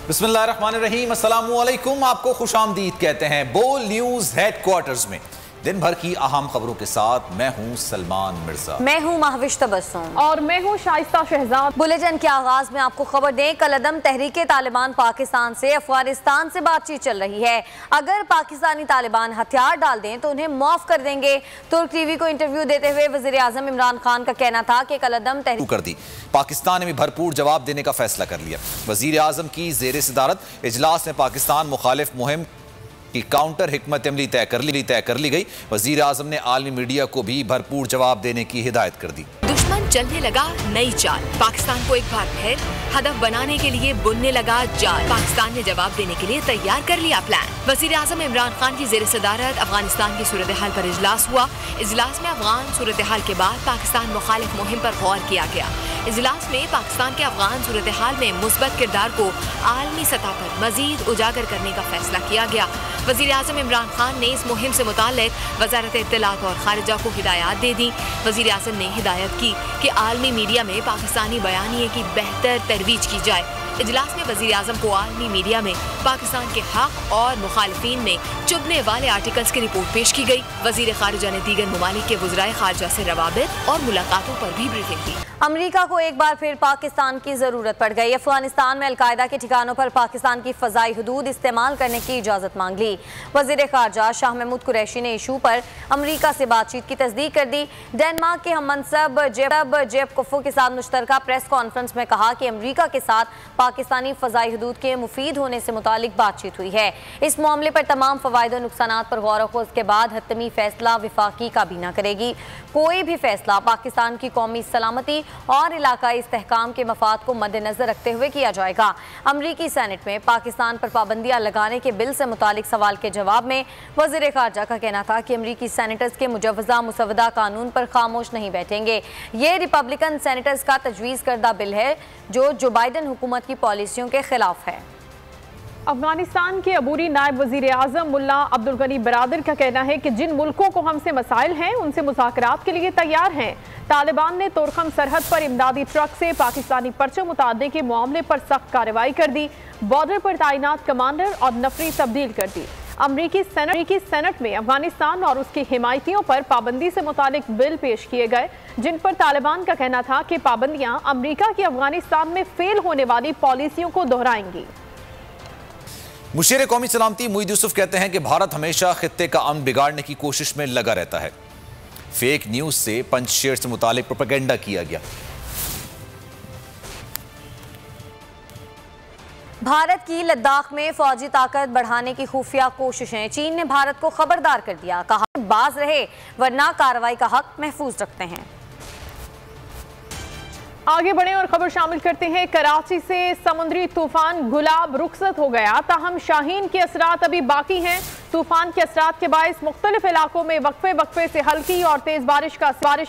बिस्मिल्लाहिर्रहमानिर्रहीम, अस्सलामुअलैकुम। आपको खुशामदीद कहते हैं बोल न्यूज हेडक्वार्टर्स में। दिन भर की अहम खबरों के साथ मैं हूं सलमान मिर्जा। मैं हूं महविश तबस्सुम और मैं हूं शाइस्ता शहजाद। बुलेटिन के आगाज में आपको खबर दें, कलअदम तहरीके तालिबान पाकिस्तान से अफगानिस्तान से बातचीत चल रही है। अगर पाकिस्तानी तालिबान हथियार डाल दें तो उन्हें माफ कर देंगे। तुर्क टीवी को इंटरव्यू देते हुए वजीर आजम इमरान खान का कहना था कि कलअदम तहरीक कर दी। पाकिस्तान ने भी भरपूर जवाब देने का फैसला कर लिया। वजीर आजम की जेर सदारत इजलास में पाकिस्तान मुखालिफ मुहिम की काउंटर हिकमत अमली तय कर ली गई। वजीर आजम ने आलमी मीडिया को भी भरपूर जवाब देने की हिदायत कर दी। दुश्मन चलने लगा नई चाल, पाकिस्तान को एक बार फिर हदफ बनाने के लिए बुनने लगा जाल। पाकिस्तान ने जवाब देने के लिए तैयार कर लिया प्लान। वजीर आजम इमरान खान की जेर सदारत अफगानिस्तान की सूरत हाल पर इजलास हुआ। इजलास में अफगान सूरत हाल के बाद पाकिस्तान मुखालिफ मुहिम पर गौर किया गया। इजलास में पाकिस्तान के अफगान सूरत हाल में मुस्बत किरदार को आलमी सतह पर मजीद उजागर करने का फैसला किया गया। वजीर आजम इमरान खान ने इस मुहिम से मुताल्लिक वजारत इत्तलात और खारिजा को हिदायत दे दी। वजीर आजम ने हिदायत की कि आलमी मीडिया में पाकिस्तानी बयानिए की बेहतर तरवीज की जाए। इजलास में वजीर आजम को आलमी मीडिया में पाकिस्तान के हक और मुखालिफिन में चुभने वाले आर्टिकल्स की रिपोर्ट पेश की गई। वजीर खारिजा ने दीगर ममालिक के वज़राए खारिजा से रवाबित और मुलाकातों पर भी ब्रीफिंग दी। अमरीका को एक बार फिर पाकिस्तान की जरूरत पड़ गई। अफगानिस्तान में अलकायदा के ठिकानों पर पाकिस्तान की फजाई हदूद इस्तेमाल करने की इजाजत मांग ली। वजीर खारजा शाह महमूद कुरैशी ने इशू पर अमरीका से बातचीत की तस्दीक कर दी। डेनमार्क के हम मनसब जेब कुफो के साथ मुश्तरका प्रेस कॉन्फ्रेंस में कहा कि अमरीका के साथ पाकिस्तानी फजाई हदूद के मुफीद होने से मुतालिक बातचीत हुई है। इस मामले पर तमाम फवायद और नुकसानात पर गौर खोज के बाद हतमी फैसला विफाकी काबीना करेगी। कोई भी फैसला पाकिस्तान की कौमी सलामती और इलाकाई इस्तेहकाम के मफाद को मद्देनजर रखते हुए किया जाएगा। अमरीकी सेनेट में पाकिस्तान पर पाबंदियां लगाने के बिल से मुतालिक सवाल के जवाब में वजीर खारजा का कहना था कि अमरीकी सेनेटर्स के मुजव्वजा मुसवदा कानून पर खामोश नहीं बैठेंगे। ये रिपब्लिकन सेनेटर्स का तजवीज़ करदा बिल है जो बाइडन हुकूमत की पॉलिसियों के खिलाफ है। अफगानिस्तान के अबूरी नायब वजीर आजम मुल्ला अब्दुल गनी बरादर का कहना है कि जिन मुल्कों को हमसे मसाइल हैं उनसे मुज़ाकरात के लिए तैयार हैं। तालिबान ने तोरखम सरहद पर इमदादी ट्रक से पाकिस्तानी परचम उतारने के मामले पर सख्त कार्रवाई कर दी। बॉर्डर पर तैनात कमांडर और नफरी तब्दील कर दी। अमरीकी सेनेट में अफगानिस्तान और उसके हिमायतियों पर पाबंदी से मुतालिक बिल पेश किए गए, जिन पर तालिबान का कहना था कि पाबंदियां अमरीका की अफगानिस्तान में फेल होने वाली पॉलिसियों को दोहराएंगी। मुशीर कौमी सलामती मुईद यूसुफ कहते हैं कि भारत हमेशा खित्ते का अमन बिगाड़ने की कोशिश में लगा रहता है। फेक न्यूज से पंचशेर से मुतालिक प्रोपेगेंडा किया गया। भारत की लद्दाख में फौजी ताकत बढ़ाने की खुफिया कोशिशें, चीन ने भारत को खबरदार कर दिया। कहा बाज रहे वरना कार्रवाई का हक महफूज रखते हैं। आगे बढ़े और खबर शामिल करते हैं। कराची से समुद्री तूफान गुलाब रुखसत हो गया, ताहम शाहीन के असरात अभी बाकी हैं। तूफान के असरात के बायस मुख्तलिफ इलाकों में वक्फे से हल्की और तेज बारिश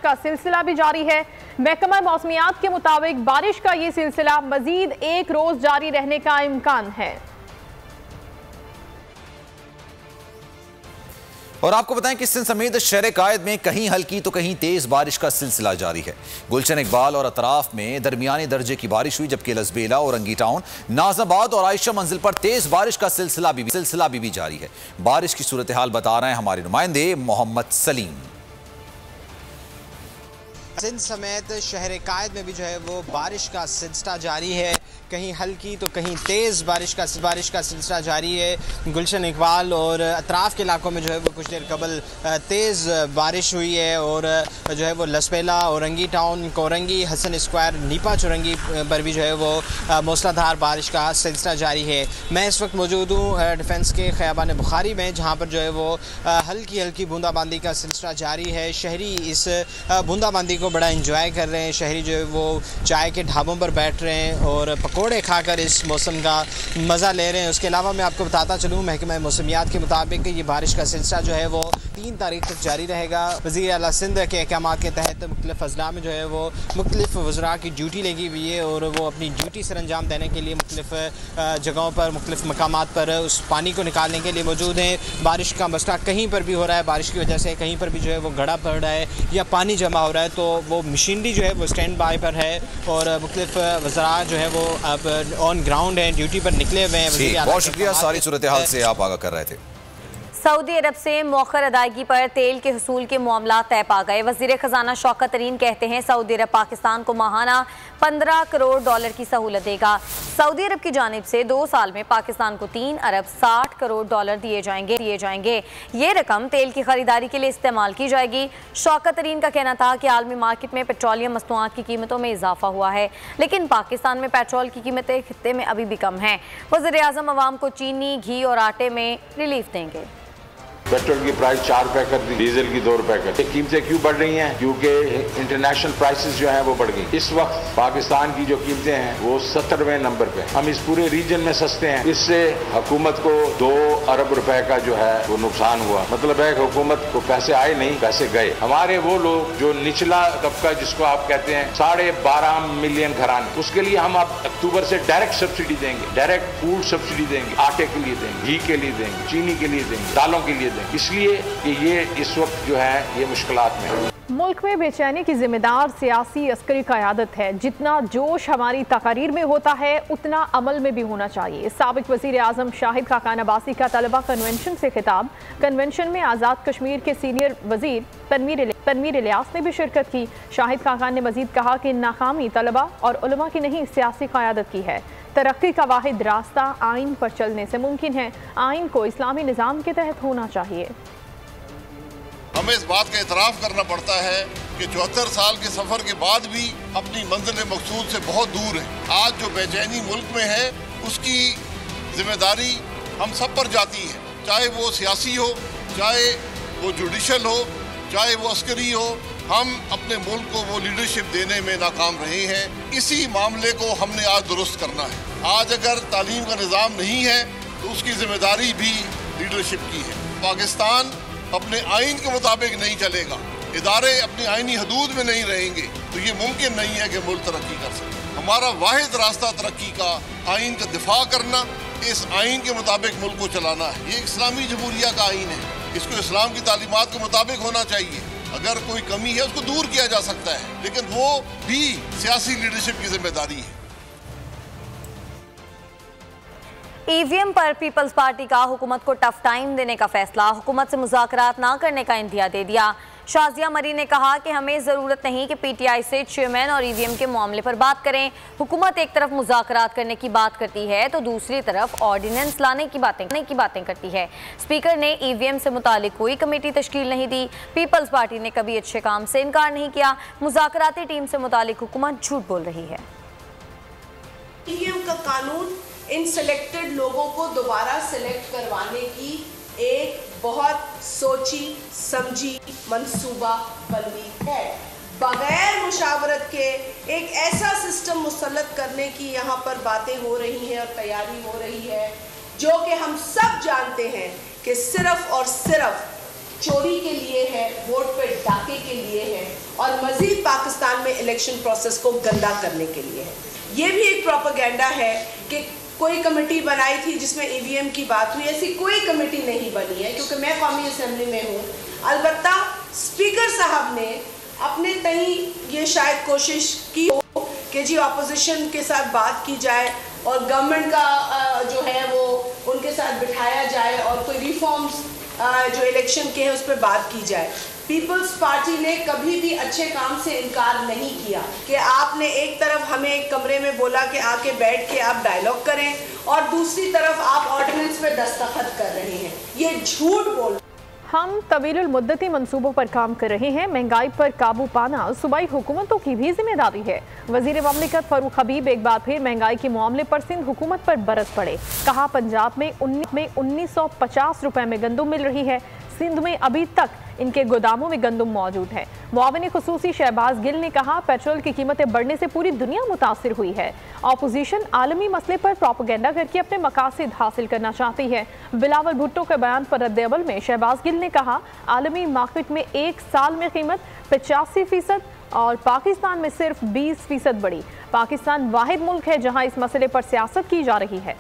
का सिलसिला भी जारी है। महकमा मौसमियात के मुताबिक बारिश का ये सिलसिला मजीद एक रोज जारी रहने का इम्कान है। और आपको बताएं कि सिंध समेत शहर कायद में कहीं हल्की तो कहीं तेज बारिश का सिलसिला जारी है। गुलशन इकबाल और अतराफ में दरमियानी दर्जे की बारिश हुई, जबकि लसबेला, औरंगी टाउन, नाजाबाद और आयशा मंजिल पर तेज बारिश का सिलसिला भी जारी है। बारिश की सूरत हाल बता रहे हैं हमारे नुमाइंदे मोहम्मद सलीम। सिंध समेत शहर कायद में भी जो है वो बारिश का सिलसिला जारी है। कहीं हल्की तो कहीं तेज़ बारिश का सिलसिला जारी है। गुलशन इकबाल और अतराफ़ के इलाकों में जो है वो कुछ देर कबल तेज़ बारिश हुई है और जो है वो लसबेला, औरंगी टाउन, कोरंगी, हसन स्क्वायर, नीपा चुरंगी पर भी जो है वो मूसलाधार बारिश का सिलसिला जारी है। मैं इस वक्त मौजूद हूँ डिफेंस के ख़याबान बुखारी में, जहाँ पर जो है वो हल्की बूंदाबांदी का सिलसिला जारी है। शहरी इस बूंदाबांदी को बड़ा इंजॉय कर रहे हैं। शहरी जो है वो चाय के ढाबों पर बैठ रहे हैं और पकौड़े खाकर इस मौसम का मज़ा ले रहे हैं। उसके अलावा मैं आपको बताता चलूँ, महकमा मौसमियात के मुताबिक ये बारिश का सिलसिला जो है वो 3 तारीख तक जारी रहेगा। वज़ीर आला सिंध के अहकाम के तहत मुख्तलिफ अजला में जो है वो मुख्तलिफ वज़रा की ड्यूटी लगी हुई है और वो अपनी ड्यूटी सर अंजाम देने के लिए मुख्तलिफ जगहों पर मुख्तलिफ मकामात पर उस पानी को निकालने के लिए मौजूद हैं। बारिश का मसला कहीं पर भी हो रहा है, बारिश की वजह से कहीं पर भी जो है वो गड़ा पड़ रहा है या पानी जमा हो रहा है, तो वो मशीनरी जो है वो स्टैंड बाय पर है और मुख्तलिफ वज़रा जो है वो अब ऑन ग्राउंड हैं, ड्यूटी पर निकले हुए हैं। बहुत शुक्रिया, सारी सूरत हाल से आप आगाह कर रहे थे। सऊदी अरब से मौखर अदायगी पर तेल के हुसूल के मामला तय पा गए। वज़ीर ख़जाना शौकत तरीन कहते हैं सऊदी अरब पाकिस्तान को माहाना 15 करोड़ डॉलर की सहूलत देगा। सऊदी अरब की जानिब से 2 साल में पाकिस्तान को 3 अरब 60 करोड़ डॉलर दिए जाएंगे। ये रकम तेल की खरीदारी के लिए इस्तेमाल की जाएगी। शौकत तरीन का कहना था कि आलमी मार्केट में पेट्रोलियम मसनूआत की कीमतों में इजाफा हुआ है, लेकिन पाकिस्तान में पेट्रोल की कीमतें खित्ते में अभी भी कम हैं। वज़ीर आज़म अवाम को चीनी, घी और आटे में रिलीफ देंगे। पेट्रोल की प्राइस 4 रुपए कर दी, डीजल की 2 रुपए कर दी। कीमतें क्यों बढ़ रही हैं? क्योंकि इंटरनेशनल प्राइसेस जो हैं वो बढ़ गई। इस वक्त पाकिस्तान की जो कीमतें हैं वो 70वें नंबर पे, हम इस पूरे रीजन में सस्ते हैं। इससे हुकूमत को 2 अरब रुपए का जो है वो नुकसान हुआ। मतलब है कि हुकूमत को पैसे आए नहीं, पैसे गए। हमारे वो लोग जो निचला तबका जिसको आप कहते हैं 12.5 मिलियन घराने, उसके लिए हम अब अक्टूबर से डायरेक्ट सब्सिडी देंगे, डायरेक्ट फूड सब्सिडी देंगे, आटे के लिए देंगे, घी के लिए देंगे, चीनी के लिए देंगे, दालों के लिए देंगे, इसलिए कि ये इस वक्त जो है ये मुश्किलात में है। मुल्क में बेचैनी की जिम्मेदार सियासी अस्करी क़यादत है। जितना जोश हमारी तकारीर में होता है उतना अमल में भी होना चाहिए। साबिक वज़ीर आज़म शाहिद खाकान अब्बासी का तलबा कन्वेंशन से खिताब। कन्वेंशन में आज़ाद कश्मीर के सीनियर वज़ीर तनवीर इलियास ने भी शिरकत की। शाहिद खाकान ने मजीद कहा कि नाकामी तलबा और उलमा की नहीं सियासी क़यादत की है। तरक्की का वाहिद रास्ता आइन पर चलने से मुमकिन है। आइन को इस्लामी निज़ाम के तहत होना चाहिए। हमें इस बात का एतराफ़ करना पड़ता है कि 74 साल के सफ़र के बाद भी अपनी मंजिल मकसूद से बहुत दूर है। आज जो बेचैनी मुल्क में है उसकी जिम्मेदारी हम सब पर जाती है, चाहे वो सियासी हो, चाहे वो जुडिशल हो, चाहे वो अस्करी हो। हम अपने मुल्क को वो लीडरशिप देने में नाकाम रहे हैं। इसी मामले को हमने आज दुरुस्त करना है। आज अगर तालीम का निज़ाम नहीं है तो उसकी जिम्मेदारी भी लीडरशिप की है। पाकिस्तान अपने आइन के मुताबिक नहीं चलेगा, इदारे अपनी आइनी हदूद में नहीं रहेंगे तो ये मुमकिन नहीं है कि मुल्क तरक्की कर सके। हमारा वाहिद रास्ता तरक्की का आइन का दिफा करना, इस आइन के मुताबिक मुल्क को चलाना है। ये इस्लामी जमहूरिया का आइन है, इसको इस्लाम की तालीमात के मुताबिक होना चाहिए। अगर कोई कमी है उसको दूर किया जा सकता है, लेकिन वो भी सियासी लीडरशिप की जिम्मेदारी है। ईवीएम पर पीपल्स पार्टी का हुकूमत को टफ टाइम देने का फैसला। हुकूमत से मुज़ाकरात ना करने का इंदिया दे दिया। शाजिया मरी ने कहा कि हमें ज़रूरत नहीं कि पीटीआई से चेयरमैन और ईवीएम के मामले पर बात करें। हुकूमत एक तरफ मुज़ाकरात करने की बात करती है तो दूसरी तरफ ऑर्डिनेंस लाने की बातें करती है। स्पीकर ने ईवीएम से मुतालिक कोई कमेटी तश्कील नहीं दी। पीपल्स पार्टी ने कभी अच्छे काम से इनकार नहीं किया। मुज़ाकराती टीम से मुतालिक हुकूमत झूठ बोल रही है। ईवीएम का कानून इन सिलेक्टेड लोगों को दोबारा सिलेक्ट करवाने की एक बहुत सोची समझी मंसूबा बंदी है। बगैर मुशावरत के एक ऐसा सिस्टम मुसल्लत करने की यहाँ पर बातें हो रही हैं और तैयारी हो रही है जो कि हम सब जानते हैं कि सिर्फ और सिर्फ चोरी के लिए है, वोट पे डाके के लिए है और मजीद पाकिस्तान में इलेक्शन प्रोसेस को गंदा करने के लिए है। ये भी एक प्रोपेगेंडा है कि कोई कमेटी बनाई थी जिसमें ईवीएम की बात हुई। ऐसी कोई कमेटी नहीं बनी है क्योंकि मैं कौमी असेंबली में हूँ। अलबत्ता स्पीकर साहब ने अपने तई ये शायद कोशिश की हो कि जी अपोजिशन के साथ बात की जाए और गवर्नमेंट का जो है वो उनके साथ बिठाया जाए और कोई रिफॉर्म्स जो इलेक्शन के हैं उस पर बात की जाए। पीपल्स पार्टी ने कभी भी अच्छे काम से इनकार नहीं किया कि आपने एक तरफ हमें एक कमरे में बोला कि आके बैठ के आप डायलॉग करें और दूसरी तरफ आप ऑर्डिनेंस पे दस्तखत कर रहे हैं। ये झूठ बोल। हम तवीलुल मुद्दती मंसूबों पर काम कर रहे हैं। महंगाई पर काबू पाना सूबाई हुकूमतों की भी जिम्मेदारी है। वजीर ममलिकत फारूक हबीब एक बार फिर महंगाई के मामले पर सिंध हुकूमत पर बरस पड़े। कहा पंजाब में 1950 रुपए में गंदम मिल रही है, सिंध में अभी तक इनके गोदामों में गंदम मौजूद है। मुआविन खुसूसी शहबाज गिल ने कहा, पेट्रोल की कीमतें बढ़ने से पूरी दुनिया मुतासिर हुई है। ऑपोजिशन आलमी मसले पर प्रोपेगेंडा करके अपने मकासद हासिल करना चाहती है। बिलावल भुट्टो के बयान पर रद्द-ए-अमल में शहबाज गिल ने कहा, आलमी मार्केट में एक साल में कीमत 85% और पाकिस्तान में सिर्फ 20% बढ़ी। पाकिस्तान वाहिद मुल्क है जहां इस मसले पर सियासत की जा रही है।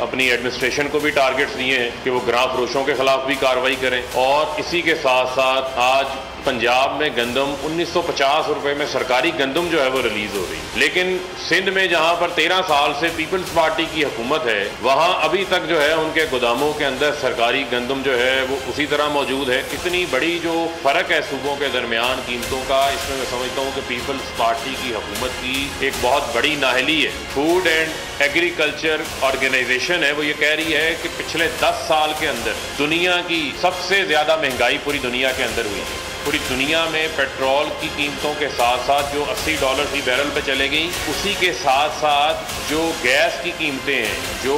अपनी एडमिनिस्ट्रेशन को भी टारगेट्स दिए हैं कि वो ग्रां फरोशों के खिलाफ भी कार्रवाई करें और इसी के साथ साथ आज पंजाब में गंदम 1950 रुपए में सरकारी गंदम जो है वो रिलीज हो रही है, लेकिन सिंध में जहां पर 13 साल से पीपल्स पार्टी की हुकूमत है वहां अभी तक जो है उनके गोदामों के अंदर सरकारी गंदम जो है वो उसी तरह मौजूद है। इतनी बड़ी जो फर्क है सूबों के दरमियान कीमतों का, इसमें मैं समझता हूँ कि पीपल्स पार्टी की हुकूमत की एक बहुत बड़ी नाअहली है। फूड एंड एग्रीकल्चर ऑर्गेनाइजेशन है वो ये कह रही है कि पिछले 10 साल के अंदर दुनिया की सबसे ज्यादा महंगाई पूरी दुनिया के अंदर हुई है। पूरी दुनिया में पेट्रोल की कीमतों के साथ साथ जो $80 फी बैरल पे चले गई, उसी के साथ साथ जो गैस की कीमतें हैं, जो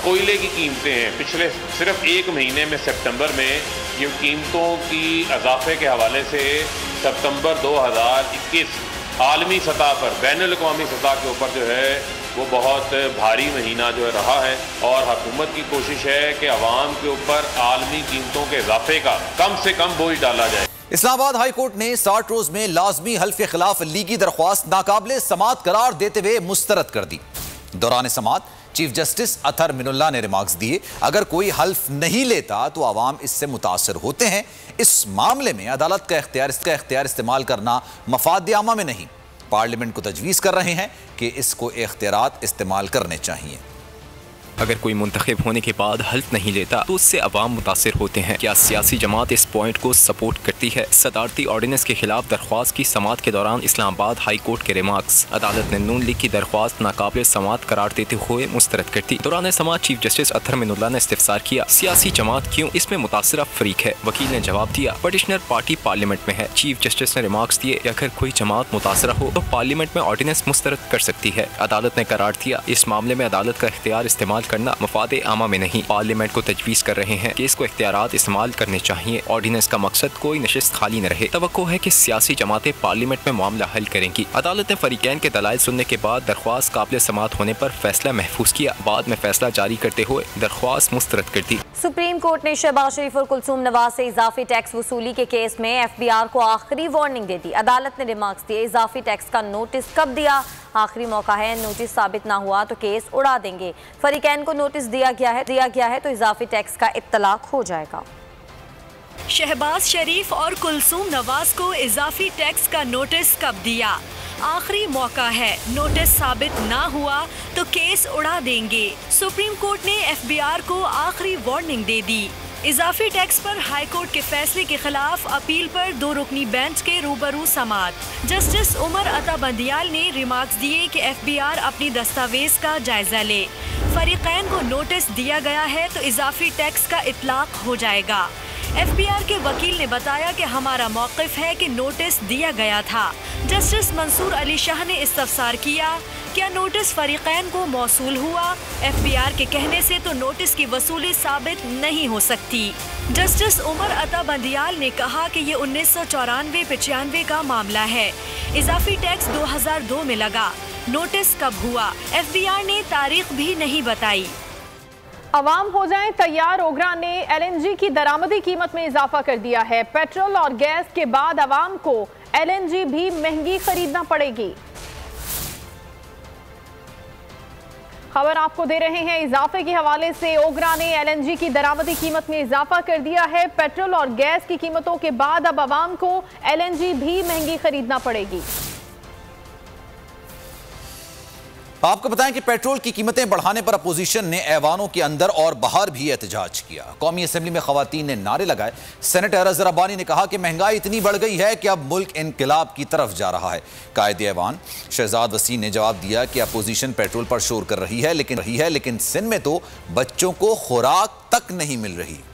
कोयले की कीमतें हैं, पिछले सिर्फ एक महीने में सितंबर में ये कीमतों की इजाफे के हवाले से सितंबर 2021 आलमी सतह पर बैनुल-अक़वामी सतह के ऊपर जो है वो बहुत भारी महीना जो है रहा है और हुकूमत की कोशिश है कि अवाम के ऊपर आलमी कीमतों के इजाफे का कम से कम बोझ डाला जाए। इस्लामाबाद हाई कोर्ट ने 60 रोज में लाजमी हल्फ के खिलाफ लीगी दरख्वास्त नाकाबिले समाअत करार देते हुए मुस्तरद कर दी। दौरान समाअत चीफ जस्टिस अतहर मिनुल्लाह ने रिमार्क्स दिए, अगर कोई हल्फ नहीं लेता तो अवाम इससे मुतासर होते हैं। इस मामले में अदालत का इख्तियार इस्तेमाल करना मफाद आमा में नहीं। पार्लियामेंट को तजवीज़ कर रहे हैं कि इसको इख्तियारात इस्तेमाल करने चाहिए। अगर कोई मुंतखब होने के बाद हल्फ नहीं लेता तो उससे अवाम मुतासिर होते हैं। क्या सियासी जमात इस पॉइंट को सपोर्ट करती है? सदारती ऑर्डिनेंस के खिलाफ दरख्वास्त की समाअत के दौरान इस्लामाबाद हाई कोर्ट के रिमार्क्स। अदालत ने नून लीग की दरख्वास्त नाकाबिल समाअत करार देते हुए मुस्तरद कर दी। दौरान समाअत चीफ जस्टिस अतहर मिनुल्लाह ने इस्तिफसार किया, सियासी जमात क्यों, इसमें मुतासिरा फरीक है। वकील ने जवाब दिया, पटिशनर पार्टी पार्लियामेंट में है। चीफ जस्टिस ने रिमार्क्स दिए, अगर कोई जमात मुतासरा हो तो पार्लियामेंट में ऑर्डिनेंस मुस्तरद कर सकती है। अदालत ने करार दिया, इस मामले में अदालत का इख्तियार इस्तेमाल करना मफाद आमा में नहीं। पार्लियामेंट को तजवीज़ कर रहे हैं कि इसको इख्तियारात इस्तेमाल करने चाहिए। ऑर्डिनेंस का मकसद कोई नशिस्त खाली न रहे। तवक्को है कि सियासी जमातें पार्लियामेंट में मामला हल करेंगी। अदालत ने फरीकैन के दलाइल सुनने के बाद दरख्वास्त काबिल समाअत होने पर फैसला महफूज किया। बाद में फैसला जारी करते हुए दरख्वास्त मुस्तरद कर दी। सुप्रीम कोर्ट ने शहबाज शरीफ और कुलसूम नवाज से इजाफी टैक्स वसूली के केस में FBI को आखिरी वार्निंग दे दी। अदालत ने रिमार्क्स दिए, इजाफी टैक्स का नोटिस कब दिया, आखिरी मौका है, नोटिस साबित ना हुआ तो केस उड़ा देंगे। फरीकैन को नोटिस दिया गया है तो इजाफी टैक्स का इत्तलाक हो जाएगा। शहबाज शरीफ और कुलसूम नवाज को इजाफी टैक्स का नोटिस कब दिया, आखिरी मौका है, नोटिस साबित ना हुआ तो केस उड़ा देंगे। सुप्रीम कोर्ट ने FBI को आखिरी वार्निंग दे दी। इजाफी टैक्स पर हाई कोर्ट के फैसले के खिलाफ अपील पर 2 रुकनी बेंच के रूबरू समाअत। जस्टिस उमर अता बंदियाल ने रिमार्क्स दिए कि FBI अपनी दस्तावेज का जायजा ले। फरीकैन को नोटिस दिया गया है तो इजाफी टैक्स का इतलाक हो जाएगा। FBI के वकील ने बताया कि हमारा मौक़िफ़ है कि नोटिस दिया गया था। जस्टिस मंसूर अली शाह ने इस्तफसार किया, क्या नोटिस फरीकैन को मौसूल हुआ? FBI के कहने से तो नोटिस की वसूली साबित नहीं हो सकती। जस्टिस उमर अता बंदियाल ने कहा कि ये 1994-95 का मामला है। इजाफी टैक्स 2002 में लगा, नोटिस कब हुआ? FBI ने तारीख भी नहीं बताई। अवाम हो जाएं तैयार, ओगरा ने LNG की दरामदी कीमत में इजाफा कर दिया है। पेट्रोल और गैस के बाद अवाम को LNG भी महंगी खरीदना पड़ेगी। खबर आपको दे रहे हैं इजाफे के हवाले से। ओगरा ने LNG की दरामदी कीमत में इजाफा कर दिया है। पेट्रोल और गैस की कीमतों के बाद अब अवाम को LNG भी महंगी खरीदना पड़ेगी। आपको बताएं कि पेट्रोल की कीमतें बढ़ाने पर अपोजिशन ने ऐवानों के अंदर और बाहर भी एहतजाज किया। कौमी असम्बली में खवातीन ने नारे लगाए। सेनेटर अजहर अब्बानी ने कहा कि महंगाई इतनी बढ़ गई है कि अब मुल्क इनकलाब की तरफ जा रहा है। कायदे ऐवान शहजाद वसीम ने जवाब दिया कि अपोजिशन पेट्रोल पर शोर कर रही है लेकिन सिंध में तो बच्चों को खुराक तक नहीं मिल रही।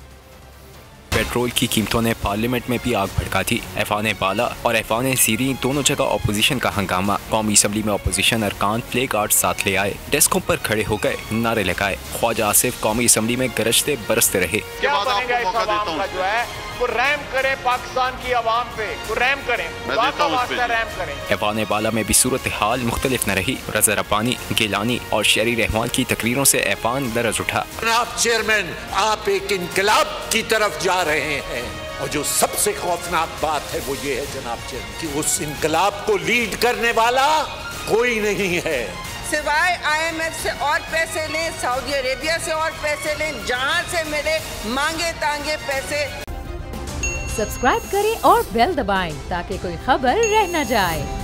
पेट्रोल की कीमतों ने पार्लियामेंट में भी आग भड़का दी। ऐवान बाला और ऐवान ज़ीरी दोनों जगह अपोजिशन का हंगामा। कौमी असम्बली में अपोजिशन अरकान प्ले कार्ड साथ ले आए, डेस्कों पर खड़े हो गए, नारे लगाए। ख्वाजा आसिफ कौमी असम्बली में गरजते बरसते रहे। क्या बनेगा इस अवाम का जो है वो रहम करें पाकिस्तान की आवाम पे, वो रहम करें, रहम करें। ऐवान बाला में भी सूरत हाल मुख्तलिफ न रही। रज़ा रब्बानी, गिलानी और शहरी रहमान की तकरीरों से ऐवान दरज उठा। जनाब चेयरमैन, आप एक इनकलाब की तरफ जा रहे हैं और जो सबसे खौफनाक बात है वो ये है जनाब चेयरमैन कि उस इनकलाब को लीड करने वाला कोई नहीं है। सिवाय IMF से और पैसे लें, सऊदी अरेबिया से और पैसे लें, जहां से मिले मांगे तांगे पैसे। सब्सक्राइब करें और बेल दबाएं ताकि कोई खबर रह न जाए।